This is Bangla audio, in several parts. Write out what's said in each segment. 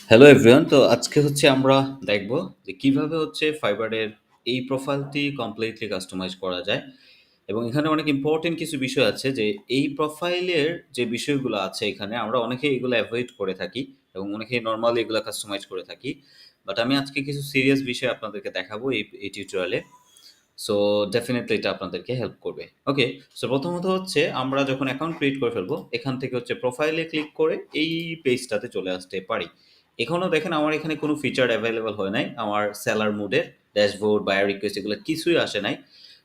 Hello everyone. তো আজকে হচ্ছে আমরা দেখব যে কিভাবে হচ্ছে ফাইবারের এই প্রোফাইলটি কমপ্লিটলি কাস্টমাইজ করা যায়। এবং এখানে অনেক ইম্পোর্টেন্ট কিছু বিষয় আছে যে এই প্রোফাইলের যে বিষয়গুলো আছে এখানে আমরা অনেকেই এগুলো এভয়েড করে থাকি এবং অনেকেই নরমালি এগুলো কাস্টমাইজ করে থাকি। বাট আমি আজকে কিছু সিরিয়াস বিষয় আপনাদেরকে দেখাবো এই টিউটোরিয়ালে। সো ডেফিনিটলি এটা আপনাদেরকে হেল্প করবে। ওকে, সো প্রথমত হচ্ছে আমরা যখন অ্যাকাউন্ট ক্রিয়েট করে ফেলবো এখান থেকে হচ্ছে প্রোফাইলে ক্লিক করে এই পেজটাতে চলে আসতে পারি। এখনও দেখেন আমার এখানে কোনো ফিচার অ্যাভেলেবল হয় নাই। আমার সেলার মোডের ড্যাশবোর্ড, বায়ার রিকোয়েস্ট এগুলো কিছুই আসে নাই।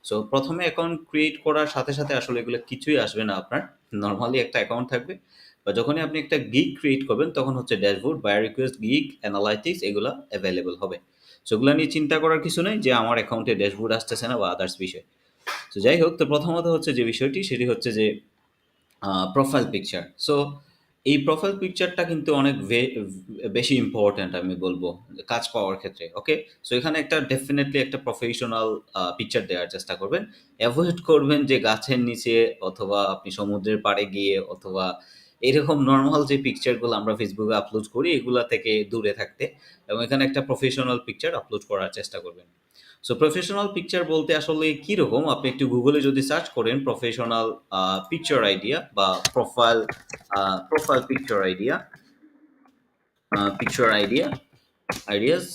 সো প্রথমে অ্যাকাউন্ট ক্রিয়েট করার সাথে সাথে আসলে এগুলো কিছুই আসবে না আপনার। নরমালি একটা অ্যাকাউন্ট থাকবে বা যখনই আপনি একটা গিগ ক্রিয়েট করবেন তখন হচ্ছে dashboard, buyer request, gig, analytics এগুলো অ্যাভেলেবল হবে। সেগুলো নিয়ে চিন্তা করার কিছু নেই যে আমার অ্যাকাউন্টে ড্যাশবোর্ড আসতেছে না বা আদার্স বিষয়। তো যাই হোক, তো প্রথমত হচ্ছে যে বিষয়টি সেটি হচ্ছে যে প্রোফাইল পিকচার। সো এই প্রোফাইল পিকচারটা কিন্তু অনেক বেশি ইম্পর্ট্যান্ট আমি বলবো কাজ পাওয়ার ক্ষেত্রে। ওকে, সো এখানে একটা ডেফিনেটলি একটা প্রফেশনাল পিকচার দেওয়ার চেষ্টা করবেন। অ্যাভয়েড করবেন যে গাছের নিচে অথবা আপনি সমুদ্রের পাড়ে গিয়ে অথবা এরকম নর্মাল যে পিকচারগুলো আমরা ফেসবুকে আপলোড করি এগুলা থেকে দূরে থাকতে এবং এখানে একটা প্রফেশনাল পিকচার আপলোড করার চেষ্টা করবেন। সো প্রফেশনাল পিকচার বলতে আসলে কিরকম, আপনি একটু গুগলে যদি সার্চ করেন প্রফেশনাল পিকচার আইডিয়া বা profile profile picture idea, picture idea ideas,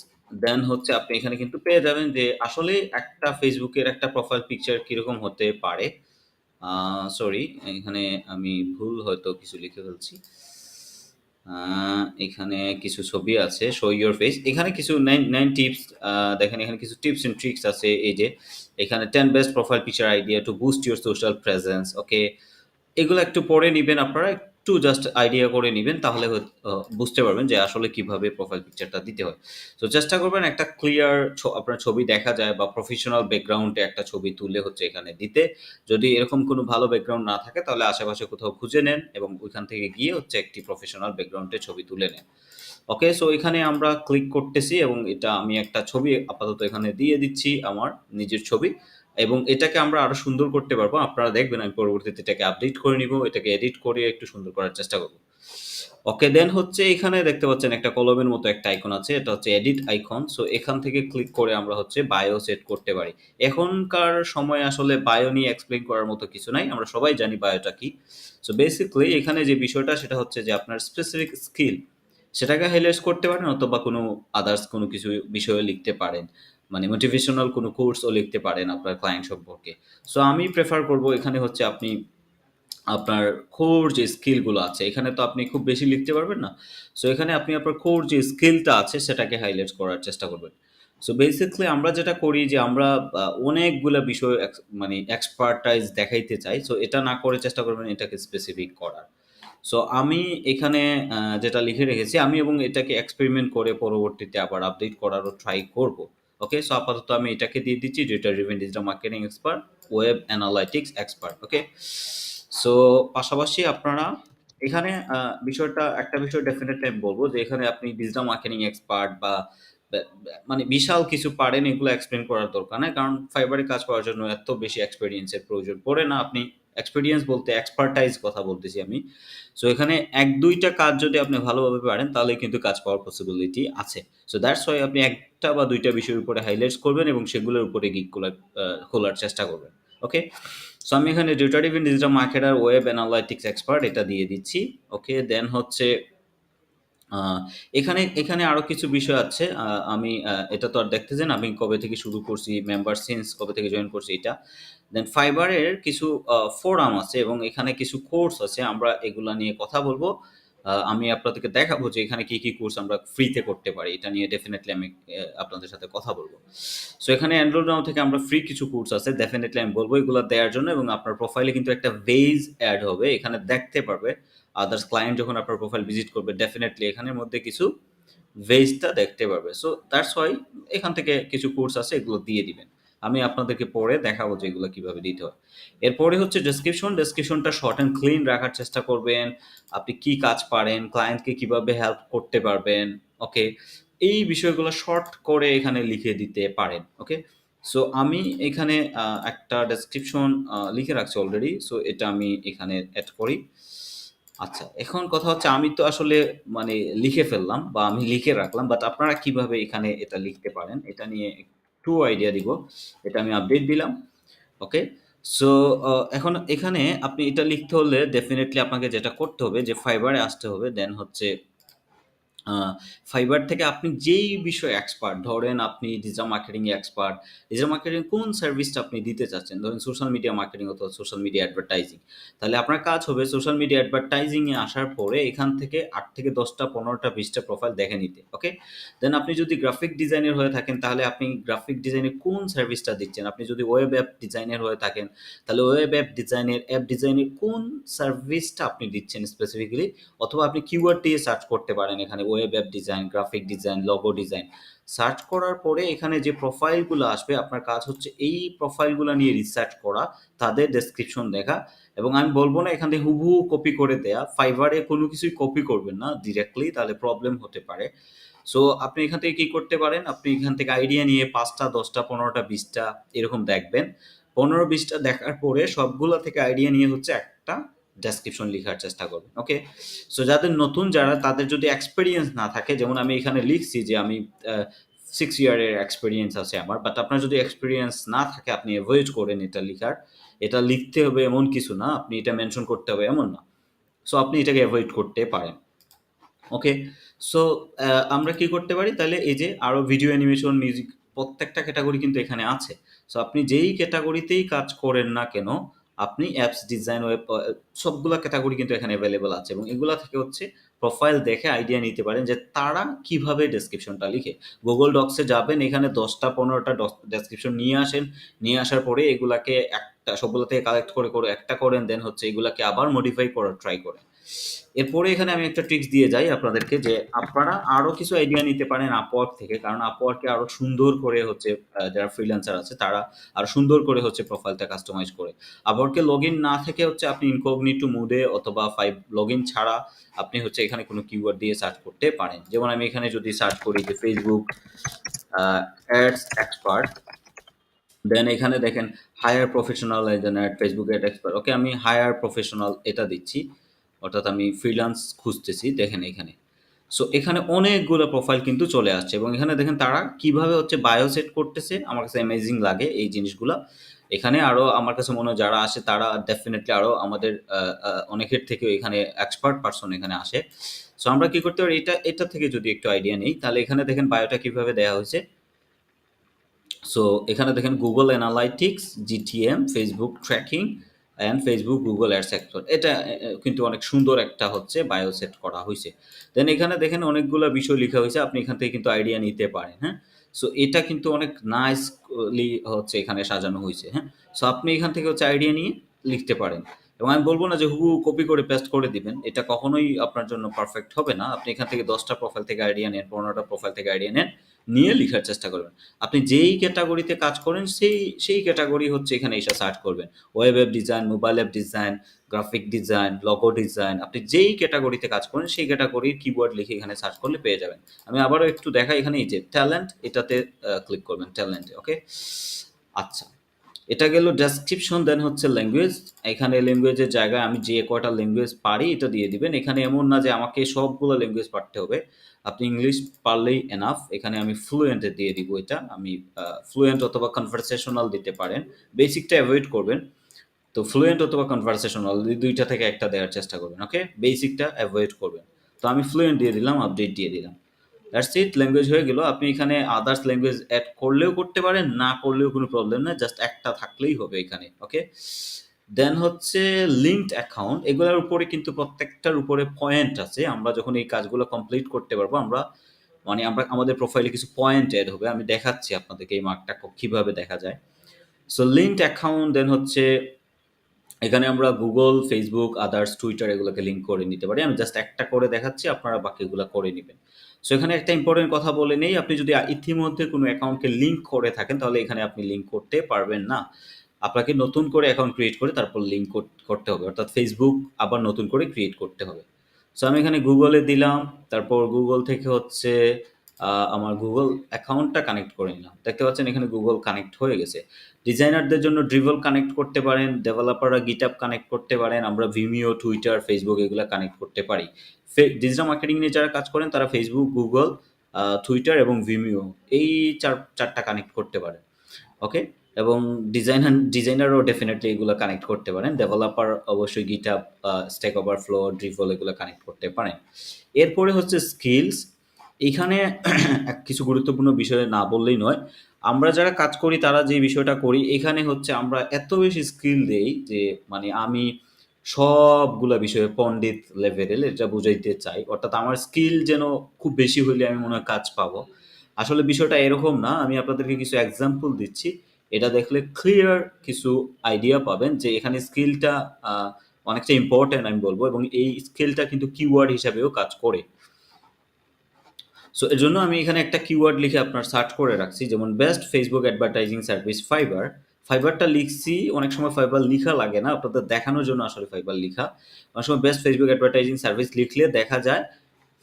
then হচ্ছে আপনি এখানে কিন্তু পেয়ে যাবেন যে আসলে একটা ফেসবুকের একটা প্রোফাইল পিকচার কিরকম হতে পারে। সরি, এখানে আমি ভুল হয়তো কিছু লিখে ফেলছি। এখানে কিছু ছবি আছে, শো ইওর ফেস। এখানে কিছু 9 টিপস, দেখেন এখানে কিছু টিপস এন্ড ট্রিক্স আছে। এই যে এখানে 10 best profile picture idea to boost your social presence. Okay, এগুলো একটু পড়ে নিবেন আপনারা, একটু জাস্ট আইডিয়া করে নিবেন তাহলে বুঝতে পারবেন যে আসলে কিভাবে প্রোফাইল পিকচারটা দিতে হয়। তো চেষ্টা করবেন একটা ক্লিয়ার আপনার ছবি দেখা যায় বা প্রফেশনাল ব্যাকগ্রাউন্ডে একটা ছবি তুলে হচ্ছে এখানে দিতে। যদি এরকম কোনো ভালো ব্যাকগ্রাউন্ড না থাকে তাহলে আশেপাশে কোথাও খুঁজে নেন এবং ওইখান থেকে গিয়ে হচ্ছে একটি প্রফেশনাল ব্যাকগ্রাউন্ডে ছবি তুলে নেন। ওকে, সো এখানে আমরা ক্লিক করতেছি এবং এটা আমি একটা ছবি আপাতত এখানে দিয়ে দিচ্ছি, আমার নিজের ছবি। এবং এটাকে আমরা আরো সুন্দর করতে পারবো। আপনারা দেখবেন আমি পরবর্তীতে এটাকে আপডেট করে নিব, এটাকে এডিট করে একটু সুন্দর করার চেষ্টা করব। ওকে, দেন হচ্ছে এখানে দেখতে পাচ্ছেন একটা কলমের মতো একটা আইকন আছে, এটা হচ্ছে এডিট আইকন। সো এখান থেকে ক্লিক করে আমরা হচ্ছে বায়ো সেট করতে পারি। এখনকার সময় আসলে বায়ো নিয়ে এক্সপ্লেইন করার মতো কিছু নাই, আমরা সবাই জানি বায়োটা কি। সো বেসিক্যালি এখানে যে বিষয়টা সেটা হচ্ছে যে আপনার স্পেসিফিক স্কিল সেটাকে হাইলাইট করতে পারেন অথবা কোনো আদার্স কোনো কিছু বিষয়ে লিখতে পারেন। মানে মোটিভেশনাল কোনো কোর্সও লিখতে পারেন আপনার ক্লায়েন্ট সম্পর্কে। সো আমি প্রেফার করব এখানে হচ্ছে আপনি আপনার কোর যে স্কিলগুলো আছে, এখানে তো আপনি খুব বেশি লিখতে পারবেন না। সো এখানে আপনি আপনার কোর যে স্কিলটা আছে সেটাকে হাইলাইট করার চেষ্টা করবেন। সো বেসিক্যালি আমরা যেটা করি যে আমরা অনেকগুলা বিষয় মানে এক্সপার্টাইজ দেখাইতে চাই। সো এটা না করে চেষ্টা করবেন এটাকে স্পেসিফিক করার। সো আমি এখানে যেটা লিখে রেখেছি আমি এবং এটাকে এক্সপেরিমেন্ট করে পরবর্তীতে আবার আপডেট করারও ট্রাই করব। ওকে, সো আপাতত আমি এটাকে দিয়ে দিচ্ছি data driven digital marketing expert, web analytics expert. Okay, so পাশাপাশি আপনারা এখানে একটা বিষয় ডেফিনেটলি আমি বলব যে এখানে আপনি ডিজিটাল মার্কেটিং এক্সপার্ট বা মানে বিশাল কিছু পারেন এগুলো এক্সপ্লেন করার দরকার নাই। কারণ ফাইবারে কাজ করার জন্য এত বেশি এক্সপেরিয়েন্স এর প্রয়োজন পড়ে না। আপনি এক্সপেরিয়েন্স বলতে এক্সপার্টাইজ কথা বলতেছি আমি। সো এখানে ১-২ টা কাজ যদি আপনি ভালোভাবে পারেন তাহলে কিন্তু কাজ পাওয়ার পসিবিলিটি আছে। সো দ্যাটস হোয়াই আপনি ১ টা বা ২ টা বিষয়ের উপরে হাইলাইটস করবেন এবং সেগুলোর উপরে গিগ খোলার চেষ্টা করবেন। ওকে? সো আমি এখানে data driven digital marketer, web analytics expert এটা দিয়ে দিচ্ছি। ওকে, দেন হচ্ছে আ এখানে আরো কিছু বিষয় আছে। আমি এটা তো আর দেখতেছেন আমি কবে থেকে শুরু করছি, মেম্বার সিন্স কবে থেকে জয়েন করছি এটা। দেন ফাইবার এর কিছু ফোরাম আছে এবং এখানে কিছু কোর্স আছে। আমরা এগুলা নিয়ে কথা বলব। আমি আপনাদেরকে দেখাবো যে এখানে কি কোর্স আমরা ফ্রিতে করতে পারি। এটা নিয়ে ডেফিনিটলি আমি আপনাদের সাথে কথা বলব। সো এখানে এনরোল নাও থেকে আমরা ফ্রি কিছু কোর্স আছে। ডেফিনিটলি আমি বলব এগুলা দেয়ার জন্য এবং আপনার প্রোফাইলে কিন্তু একটা পেজ এড হবে। এখানে দেখতে পারবে আদার্স ক্লায়েন্ট যখন আপনার প্রোফাইল ভিজিট করবে ডেফিনিটলি এখানের মধ্যে কিছু ভেজটা দেখতে পারবে। সো দ্যাটস হোয়াই এখান থেকে কিছু কোর্স আছে এগুলো দিয়ে দিবেন। আমি আপনাদেরকে পড়ে দেখাবো যে এগুলো কিভাবে দিতে হয়। এরপরে হচ্ছে ডেসক্রিপশনটা শর্ট অ্যান্ড ক্লিন রাখার চেষ্টা করবেন। আপনি কি কাজ পারেন, ক্লায়েন্টকে কিভাবে হেল্প করতে পারবেন, ওকে? এই বিষয়গুলো শর্ট করে এখানে লিখে দিতে পারেন। ওকে? সো আমি এখানে একটা ডেসক্রিপশন লিখে রাখছি অলরেডি। সো এটা আমি এখানে এড করি। আচ্ছা, এখন কথা হচ্ছে আমি তো আসলে মানে লিখে ফেললাম বা আমি লিখে রাখলাম। বাট আপনারা কিভাবে এখানে এটা লিখতে পারেন এটা নিয়ে একটু আইডিয়া দিব। এটা আমি আপডেট দিলাম। ওকে? সো এখন এখানে আপনি এটা লিখতে হলে ডেফিনিটলি আপনাকে যেটা করতে হবে যে Fiverr এ আসতে হবে। দেন হচ্ছে আ Fiverr থেকে আপনি যেই বিষয়ে এক্সপার্ট, ধরেন আপনি ডিজিটাল মার্কেটিং এ এক্সপার্ট। ডিজিটাল মার্কেটিং কোন সার্ভিসটা আপনি দিতে চাচ্ছেন? ধরেন সোশ্যাল মিডিয়া মার্কেটিং অথবা সোশ্যাল মিডিয়া অ্যাডভার্টাইজিং। তাহলে আপনার কাজ হবে সোশ্যাল মিডিয়া অ্যাডভার্টাইজিং এ আসার পরে এখান থেকে ৮ থেকে ১০ টা ১৫ টা ২০ টা প্রোফাইল দেখে নিতে। ওকে? দেন আপনি যদি গ্রাফিক ডিজাইনার হয়ে থাকেন তাহলে আপনি গ্রাফিক ডিজাইনের কোন সার্ভিসটা দিচ্ছেন? আপনি যদি ওয়েব অ্যাপ ডিজাইনার হয়ে থাকেন তাহলে ওয়েব অ্যাপ ডিজাইনের কোন সার্ভিসটা আপনি দিচ্ছেন স্পেসিফিক্যালি, অথবা আপনি কিওয়ার্ড দিয়ে সার্চ করতে পারেন এখানে web app design, graphic design, logo design. Search করার পরে এখানে যে প্রোফাইলগুলো আসবে আপনার কাজ হচ্ছে এই প্রোফাইলগুলো নিয়ে রিসার্চ করা, তাদের ডেসক্রিপশন দেখা, এবং আমি বলব না এখান থেকে হুবহু কপি করে দেয়া। Fiverr এ কোনো কিছুই কপি করবেন না ডিরেক্টলি, তাহলে প্রবলেম হতে পারে। সো আপনি এখান থেকে কি করতে পারেন? আপনি এখান থেকে আইডিয়া নিয়ে ৫ টা, ১০ টা, ১৫ টা, ২০ টা এরকম দেখবেন। ১৫-২০ টা দেখার পরে সবগুলা থেকে আইডিয়া নিয়ে হচ্ছে একটা ডেসক্রিপশন লিখার চেষ্টা করবেন। ওকে? সো যাদের নতুন যারা তাদের যদি এক্সপেরিয়েন্স না থাকে, যেমন আমি এখানে লিখছি যে আমি আ 6 ইয়ারের এক্সপেরিয়েন্স আছে আমার। বাট আপনার যদি এক্সপেরিয়েন্স না থাকে আপনি এভয়েড করেন এটা লিখার। এটা লিখতে হবে এমন কিছু না, আপনি এটা মেনশন করতে হবে এমন না। সো আপনি এটাকে এভয়েড করতে পারেন। ওকে? সো আমরা কি করতে পারি? তাহলে এই যে আরো ভিডিও অ্যানিমেশন, মিউজিক প্রত্যেকটা ক্যাটেগরি কিন্তু এখানে আছে। সো আপনি যেই ক্যাটেগরিতেই কাজ করেন না কেন, আপনি অ্যাপস ডিজাইন, ওয়েব সবগুলা ক্যাটেগরি কিন্তু এখানে এভেইলেবল আছে, এবং এগুলা থেকে হচ্ছে প্রোফাইল দেখে আইডিয়া নিতে পারেন যে তারা কিভাবে ডেসক্রিপশনটা লিখে। Google Docs এ যাবেন, এখানে ১০ টা ১৫ টা ডেসক্রিপশন নিয়ে আসেন। নিয়ে আসার পরে এগুলাকে একটা সবগুলা থেকে কালেক্ট করে একটা করেন, দেন হচ্ছে এগুলাকে আবার মডিফাই করার ট্রাই করেন। এরপরে এখানে আমি একটা ট্রিক্স দিয়ে যাই আপনাদেরকে যে আপনারা আরো কিছু আইডিয়া নিতে পারেন Upwork থেকে। কারণ Upwork এ আরো সুন্দর করে হচ্ছে যারা ফ্রিল্যান্সার আছে তারা আরো সুন্দর করে হচ্ছে প্রোফাইলটা কাস্টমাইজ করে। Upwork এ লগইন না থেকে হচ্ছে আপনি ইনকগনিটো মোডে অথবা লগইন ছাড়া আপনি হচ্ছে এখানে কোনো কিওয়ার্ড দিয়ে সার্চ করতে পারেন। যেমন আমি এখানে যদি সার্চ করি যে Facebook uh ads expert, then এখানে দেখেন hire professional as an at Facebook ad expert. Okay, আমি হায়ার প্রফেশনাল এটা দিচ্ছি। অর্থাৎ আমি ফ্রিল্যান্স খুঁজতেছি। দেখেন এখানে। সো এখানে অনেকগুলো প্রোফাইল কিন্তু চলে আসছে, এবং এখানে দেখেন তারা কিভাবে হচ্ছে বায়ো সেট করতেছে। আমার কাছে অ্যামেজিং লাগে এই জিনিসগুলা। এখানে আরো আমার কাছে মনে হয় যারা আসে তারা ডেফিনিটলি আরো আমাদের অনেকের থেকেও এখানে এক্সপার্ট পারসন এখানে আসে। সো আমরা কি করতে পারি? এটা থেকে যদি একটু আইডিয়া নেই, তাহলে এখানে দেখেন বায়োটা কিভাবে দেয়া হয়েছে। সো এখানে দেখেন Google Analytics, GTM, Facebook tracking and Facebook Google Ads Expert। এটা কিন্তু অনেক সুন্দর একটা হচ্ছে বায়ো সেট করা হইছে। দেন এখানে দেখেন অনেকগুলা বিষয় লিখা হইছে। আপনি এখান থেকে কিন্তু আইডিয়া নিতে পারেন, হ্যাঁ? সো এটা কিন্তু অনেক নাইসলি হচ্ছে এখানে সাজানো হইছে, হ্যাঁ? সো আপনি এখান থেকে হচ্ছে আইডিয়া নিয়ে লিখতে পারেন। এবং আমি বলব না যে হুবহু কপি করে পেস্ট করে দিবেন। এটা কখনোই আপনার জন্য পারফেক্ট হবে না। আপনি এখান থেকে ১০ টা প্রোফাইল থেকে আইডিয়া নেন, ১৫ টা প্রোফাইল থেকে আইডিয়া নেন, নিয়ে লিখার চেষ্টা করবেন। আপনি যেই ক্যাটেগরিতে কাজ করেন সেই ক্যাটেগরি হচ্ছে এখানে এসে সার্চ করবেন। Web app design, mobile app design, graphic design, logo design, আপনি যেই ক্যাটেগরিতে কাজ করেন সেই ক্যাটেগরির কিওয়ার্ড লিখে এখানে সার্চ করলে পেয়ে যাবেন। আমি আবারও একটু দেখাই, এখানে এই যে ট্যালেন্ট এটাতে ক্লিক করবেন, ট্যালেন্টে। ওকে? আচ্ছা। এটা গেল ডেসক্রিপশন, দেন হচ্ছে ল্যাঙ্গুয়েজ। এখানে ল্যাঙ্গুয়েজের জায়গায় আমি যে কয়টা ল্যাঙ্গুয়েজ পারি এটা দিয়ে দিবেন। এখানে এমন না যে আমাকে সবগুলো ল্যাঙ্গুয়েজ পারতে হবে। আপনি ইংলিশ পারলেই এনাফ। এখানে আমি ফ্লুয়েন্ট এ দিয়ে দিব এটা। আমি ফ্লুয়েন্ট অথবা কনভারসেশনাল দিতে পারেন। বেসিকটা এভয়েড করবেন। তো ফ্লুয়েন্ট অথবা কনভারসেশনাল এই ২ টা থেকে একটা দেওয়ার চেষ্টা করবেন। ওকে? বেসিকটা এভয়েড করবেন। তো আমি ফ্লুয়েন্ট দিয়ে দিলাম, আপডেট দিয়ে দিলাম। দ্যাটস ইট, ল্যাঙ্গুয়েজ হয়ে গেল। আপনি এখানে আদার্স ল্যাঙ্গুয়েজ এড করলেও করতে পারেন, না করলেও কোনো প্রবলেম নাই। জাস্ট একটা থাকলেই হবে এখানে। ওকে? দেন হচ্ছে লিঙ্কড অ্যাকাউন্ট। এগুলার উপরে কিন্তু প্রত্যেকটার উপরে পয়েন্ট আছে। আমরা যখন এই কাজগুলো কমপ্লিট করতে পারবো, আমরা আমাদের প্রোফাইলে কিছু পয়েন্ট এড হবে। আমি দেখাচ্ছি আপনাদেরকে এই মার্কটা কিভাবে দেখা যায়। সো লিঙ্কড অ্যাকাউন্ট, দেন হচ্ছে এখানে আমরা Google, Facebook, আদার্স, Twitter এগুলোকে লিঙ্ক করে নিতে পারি। আমি জাস্ট একটা করে দেখাচ্ছি, আপনারা বাকিগুলা করে নিবেন। সো এখানে একটা ইম্পোর্টেন্ট কথা বলে নেই, আপনি যদি ইতিমধ্যে কোনো অ্যাকাউন্টকে লিঙ্ক করে থাকেন তাহলে এখানে আপনি লিঙ্ক করতে পারবেন না। আপনাকে নতুন করে অ্যাকাউন্ট ক্রিয়েট করে তারপর লিঙ্ক করতে হবে। অর্থাৎ Facebook আবার নতুন করে ক্রিয়েট করতে হবে। সো আমি এখানে Google এ দিলাম। তারপর Google থেকে হচ্ছে আমার গুগল অ্যাকাউন্টটা কানেক্ট করে নিলাম। দেখতে পাচ্ছেন এখানে গুগল কানেক্ট হয়ে গেছে। ডিজাইনারদের জন্য ড্রিবল কানেক্ট করতে পারেন, ডেভেলপাররা গিটহাব কানেক্ট করতে পারেন, আমরা ভিমিও, টুইটার, ফেসবুক এগুলা কানেক্ট করতে পারি। ডিজিটাল মার্কেটিং নিয়ে যারা কাজ করেন তারা ফেসবুক, গুগল, টুইটার এবং ভিমিও এই ৪টা কানেক্ট করতে পারেন। ওকে? এবং ডিজাইনারও ডেফিনিটলি এগুলো কানেক্ট করতে পারেন। ডেভেলপার অবশ্যই গিটহাব, স্ট্যাক ওভারফ্লো, ড্রিবল এগুলো কানেক্ট করতে পারেন। এরপরে হচ্ছে স্কিলস। এইখানে কিছু গুরুত্বপূর্ণ বিষয় না বললেই নয়। আমরা যারা কাজ করি তারা যে বিষয়টা করি, এখানে হচ্ছে আমরা এত বেশি স্কিল দেই যে মানে আমি সবগুলা বিষয়ে পণ্ডিত লেভেলের এটা বুঝাইতে চাই। অর্থাৎ আমার স্কিল যেন খুব বেশি হইলে আমি মনে হয় কাজ পাবো। আসলে বিষয়টা এরকম না। আমি আপনাদেরকে কিছু এক্সাম্পল দিচ্ছি। এটা দেখলে ক্লিয়ার কিছু আইডিয়া পাবেন যে এখানে স্কিলটা আ অনেকটা ইম্পোর্টেন্ট আমি বলব, এবং এই স্কিলটা কিন্তু কিওয়ার্ড হিসাবেও কাজ করে। সো এর জন্য আমি এখানে একটা কিওয়ার্ড লিখে আপনার সার্চ করে রাখছি, যেমন best Facebook advertising service fibre. ফাইবারটা লিখছি, অনেক সময় ফাইবার লিখা লাগে না, আপনাদের দেখানোর জন্য আসলে ফাইবার লিখা। অনেক সময় বেস্ট ফেসবুক অ্যাডভার্টাইজিং সার্ভিস লিখলে দেখা যায়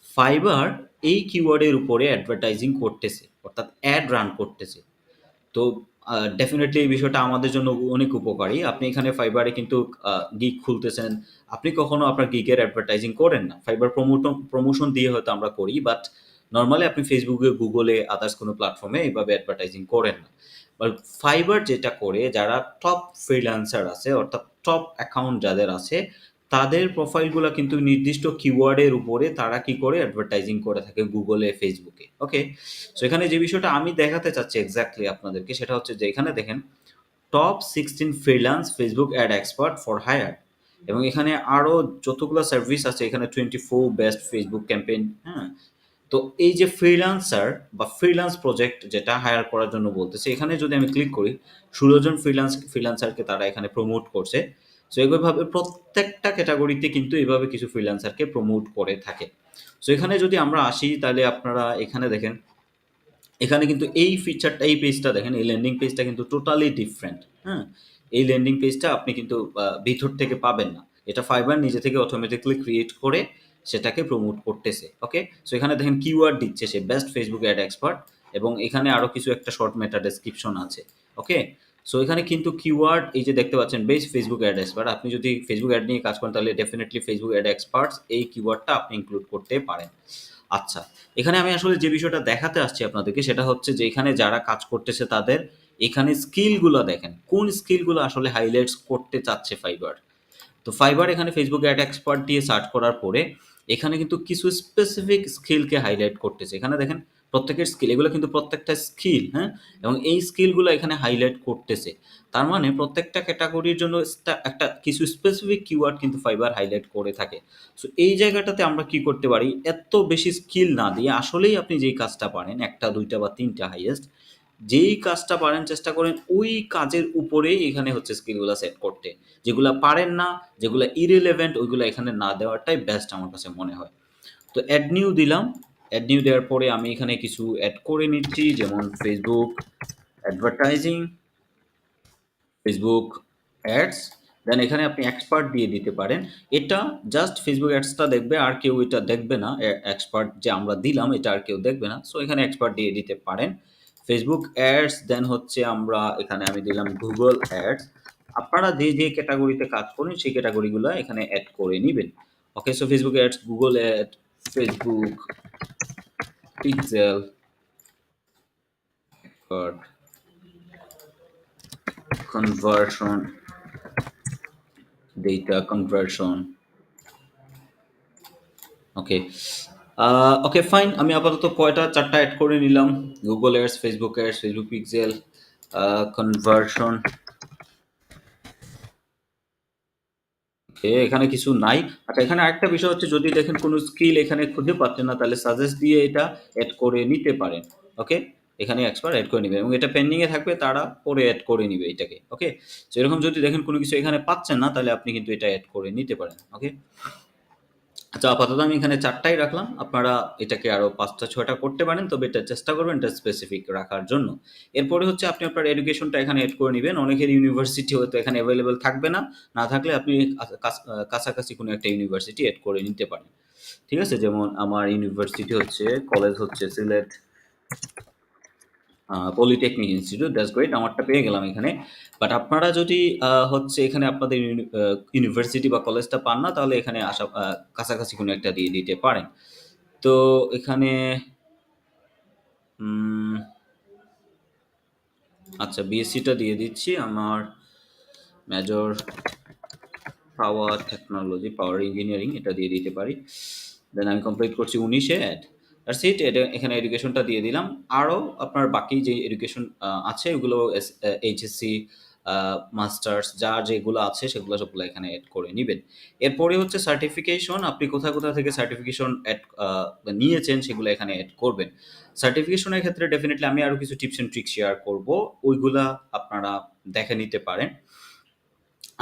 ফাইবার এই কিওয়ার্ডের উপরে অ্যাডভার্টাইজিং করতেছে, অর্থাৎ অ্যাড রান করতেছে। তো ডেফিনিটলি এই বিষয়টা আমাদের জন্য অনেক উপকারী। আপনি এখানে ফাইবারে কিন্তু গিগ খুলতেছেন। আপনি কখনো আপনার গিগের অ্যাডভার্টাইজিং করেন না। ফাইবার প্রমোশন দিয়ে হয়তো আমরা করি, বাট নরমালি আপনি ফেসবুকে, গুগলে, আদার্স কোনো প্ল্যাটফর্মে এভাবে অ্যাডভার্টাইজিং করেন না। বাট ফাইবার যেটা করে, যারা টপ ফ্রিল্যান্সার আছে, অর্থাৎ টপ অ্যাকাউন্ট যাদের আছে, তাদের প্রোফাইলগুলা কিন্তু নির্দিষ্ট কিওয়ার্ডের উপরে তারা কি করে অ্যাডভার্টাইজিং করে থাকে গুগলে, ফেসবুকে। ওকে? সো এখানে যে বিষয়টা আমি দেখাতে চাচ্ছি এক্স্যাক্টলি আপনাদেরকে, সেটা হচ্ছে যে এখানে দেখেন top 16 freelance Facebook ad expert for hire, এবং এখানে আরো যতগুলো সার্ভিস আছে, এখানে 24 বেস্ট ফেসবুক ক্যাম্পেইন। হ্যাঁ? তো এই যে ফ্রিল্যান্সার বা ফ্রিল্যান্স প্রজেক্ট যেটা হায়ার করার জন্য বলতেছে, এখানে যদি আমি ক্লিক করি ১৬ জন ফ্রিল্যান্সারকে তারা এখানে প্রমোট করছে। সো এইভাবে প্রত্যেকটা ক্যাটাগরিতে কিন্তু এভাবে কিছু ফ্রিল্যান্সারকে প্রমোট করে থাকে। সো এখানে যদি আমরা আসি তাহলে আপনারা এখানে দেখেন, এখানে কিন্তু এই ফিচারটা, এই পেজটা দেখেন, এই ল্যান্ডিং পেজটা কিন্তু টোটালি ডিফারেন্ট। হ্যাঁ? এই ল্যান্ডিং পেজটা আপনি কিন্তু ভিতর থেকে পাবেন না। এটা ফাইবার নিজে থেকে অটোমেটিক্যালি ক্রিয়েট করে সেটাকে প্রমোট করতেছে। ওকে? সো এখানে দেখেন কিওয়ার্ড দিচ্ছে সে বেস্ট ফেসবুক অ্যাড এক্সপার্ট, এবং এখানে আরো কিছু একটা শর্ট মেটা ডেসক্রিপশন আছে। ওকে? সো এখানে কিন্তু কিওয়ার্ড এই যে দেখতে পাচ্ছেন বেস্ট ফেসবুক অ্যাড এক্সপার্ট, আপনি যদি ফেসবুক অ্যাড নিয়ে কাজ করেন তাহলে ডেফিনিটলি ফেসবুক অ্যাড এক্সপার্টস এই কিওয়ার্ডটা আপনি ইনক্লুড করতে পারেন। আচ্ছা, এখানে আমি আসলে যে বিষয়টা দেখাতে আসছি আপনাদেরকে সেটা হচ্ছে যে এখানে যারা কাজ করতেছে তাদের এখানে স্কিলগুলা দেখেন। কোন স্কিলগুলো আসলে হাইলাইটস করতে চাচ্ছে ফাইবার। তো ফাইবার এখানে ফেসবুক অ্যাড এক্সপার্ট দিয়ে সার্চ করার পরে এখানে কিন্তু কিছু স্পেসিফিক স্কিলকে হাইলাইট করতেছে। এখানে দেখেন প্রত্যেকের স্কিল, এগুলো কিন্তু প্রত্যেকটা স্কিল, হ্যাঁ? এবং এই স্কিলগুলো এখানে হাইলাইট করতেছে। তার মানে প্রত্যেকটা ক্যাটাগরির জন্য একটা কিছু স্পেসিফিক কিওয়ার্ড কিন্তু ফাইবার হাইলাইট করে থাকে। সো এই জায়গাটাতে আমরা কি করতে পারি? এত বেশি স্কিল না দিয়ে আসলেই আপনি যেই কাজটা পারেন, ১ টা ২ টা বা ৩ টা হাইয়েস্ট, যেই কাজটা পারেন চেষ্টা করেন ওই কাজের উপরেই এখানে হচ্ছে স্কিলগুলা সেট করতে। যেগুলা পারেন না, যেগুলা irrelevant ওইগুলা এখানে না দেওয়াটাই বেস্ট আমার কাছে মনে হয়। তো এড নিউ দিলাম। এড নিউ দেওয়ার পরে আমি এখানে কিছু এড করে নিচ্ছি, যেমন ফেসবুক অ্যাডভার্টাইজিং, ফেসবুক অ্যাডস, দেন এখানে আপনি এক্সপার্ট দিয়ে দিতে পারেন। এটা জাস্ট ফেসবুক অ্যাডসটা দেখবে, আর কেউ এটা দেখবে না। এক্সপার্ট যে আমরা দিলাম এটা আর কেউ দেখবে না। সো এখানে এক্সপার্ট দিয়ে দিতে পারেন। ফেসবুক অ্যাডস, দেন হচ্ছে আমরা এখানে আমি দিলাম গুগল অ্যাডস। আপনারা যে ক্যাটাগরিতে কাজ করেন সেই ক্যাটাগরিগুলো এখানে এড করে নিবেন। Okay? So Facebook ads, Google ad, Facebook pixel, conversion, data conversion. Okay. Okay fine. আমি আপাতত কয়টা ৪ টা এড করে নিলাম। Google ads, Facebook ads, Facebook pixel, conversion. Okay, এখানে কিছু নাই। আচ্ছা, এখানে আরেকটা বিষয় হচ্ছে যদি দেখেন কোনো স্কিল এখানে খুঁজে পাচ্ছেন না তাহলে সাজেস্ট দিয়ে এটা এড করে নিতে পারেন। ওকে? এখানে এক্সপার্ট এড করে নিবে এবং এটা পেন্ডিং এ থাকবে, তারা পরে এড করে নিবে এটাকে। ওকে? সো এরকম যদি দেখেন কোনো কিছু এখানে পাচ্ছেন না তাহলে আপনি কিন্তু এটা এড করে নিতে পারেন। ওকে? আচ্ছা, আপাতত আমি এখানে ৪ টাই রাখলাম। আপনারা এটাকে আরো ৫ টা ৬ টা করতে পারেন। তবে এটা চেষ্টা করবেন এটা স্পেসিফিক রাখার জন্য। এরপরে হচ্ছে আপনি আপনার এডুকেশনটা এখানে এড করে নিবেন। অনেকের ইউনিভার্সিটি হয়তো এখানে এভেইলেবল থাকবে না। না থাকলে আপনি কাছাকাছি কোনো একটা ইউনিভার্সিটি এড করে নিতে পারেন। ঠিক আছে? যেমন আমার ইউনিভার্সিটি হচ্ছে, কলেজ হচ্ছে Sylhet polytechnic institute, that's great. আমারটা পেয়ে গেলাম এখানে। বাট আপনারা যদি হচ্ছে এখানে আপনাদের ইউনিভার্সিটি বা কলেজটা পান না, তাহলে এখানে আসা কাছাকাছি কোনো একটা দিয়ে দিতে পারেন। তো এখানে উম আচ্ছা, বিএসসিটা দিয়ে দিচ্ছি। আমার মেজর পাওয়ার টেকনোলজি, পাওয়ার ইঞ্জিনিয়ারিং এটা দিয়ে দিতে পারি। দেন আমি কমপ্লিট করছি 19-এ অ্যাড। That's it. এটা এখানে এডুকেশনটা দিয়ে দিলাম। আরও আপনার বাকি যে এডুকেশন আছে ওগুলো এইচএসসি, মাস্টার্স যার যেগুলো আছে সেগুলো সবগুলো এখানে এড করে নিবেন। এরপরে হচ্ছে সার্টিফিকেশন। আপনি কোথা, কোথা থেকে সার্টিফিকেশন এড নিয়েছেন সেগুলো এখানে এড করবেন। সার্টিফিকেশনের ক্ষেত্রে ডেফিনিটলি আমি আরও কিছু টিপস অ্যান্ড ট্রিক শেয়ার করব। ওইগুলা আপনারা দেখে নিতে পারেন।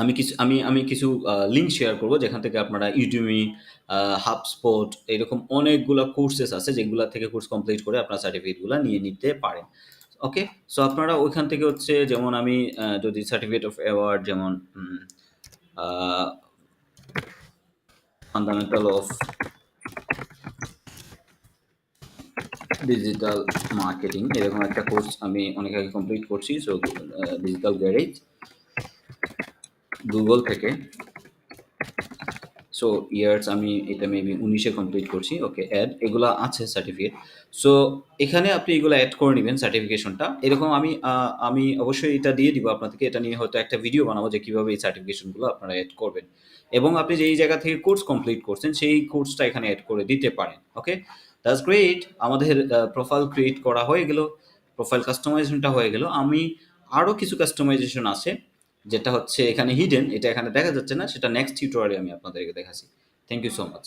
আমি কিছু লিঙ্ক শেয়ার করব যেখান থেকে আপনারা Udemy, HubSpot এরকম অনেকগুলা কোর্সেস আছে যেগুলা থেকে কোর্স কমপ্লিট করে আপনার সার্টিফিকেটগুলা নিয়ে নিতে পারেন। ওকে? সো আপনারা ওইখান থেকে হচ্ছে যেমন আমি যদি সার্টিফিকেট অফ অ্যাওয়ার্ড যেমন আ ফান্ডামেন্টাল অফ ডিজিটাল মার্কেটিং এরকম একটা কোর্স আমি অনেক আগে কমপ্লিট করছি। সো ডিজিটাল গ্যারেজ Google থেকে। সো ইয়ার্স আমি এটা মেবি 19-এ কমপ্লিট করছি। ওকে, অ্যাড এগুলা আছে সার্টিফিকেট। সো এখানে আপনি এগুলো অ্যাড করে নিবেন সার্টিফিকেশনটা। এরকম আমি অবশ্যই এটা দিয়ে দিব আপনাদেরকে। এটা নিয়ে হয়তো একটা ভিডিও বানাবো যে কিভাবে এই সার্টিফিকেশনগুলো আপনারা অ্যাড করবেন। এবং আপনি যেই জায়গা থেকে কোর্স কমপ্লিট করছেন সেই কোর্সটা এখানে অ্যাড করে দিতে পারেন। ওকে? That's great. আমাদের প্রোফাইল ক্রিয়েট করা হয়ে গেল। প্রোফাইল কাস্টমাইজেশনটা হয়ে গেল। আমি আরও কিছু কাস্টমাইজেশন আছে যেটা হচ্ছে এখানে হিডেন, এটা এখানে দেখা যাচ্ছে না, সেটা নেক্সট টিউটোরিয়ালে আমি আপনাদেরকে দেখাচ্ছি। Thank you so much.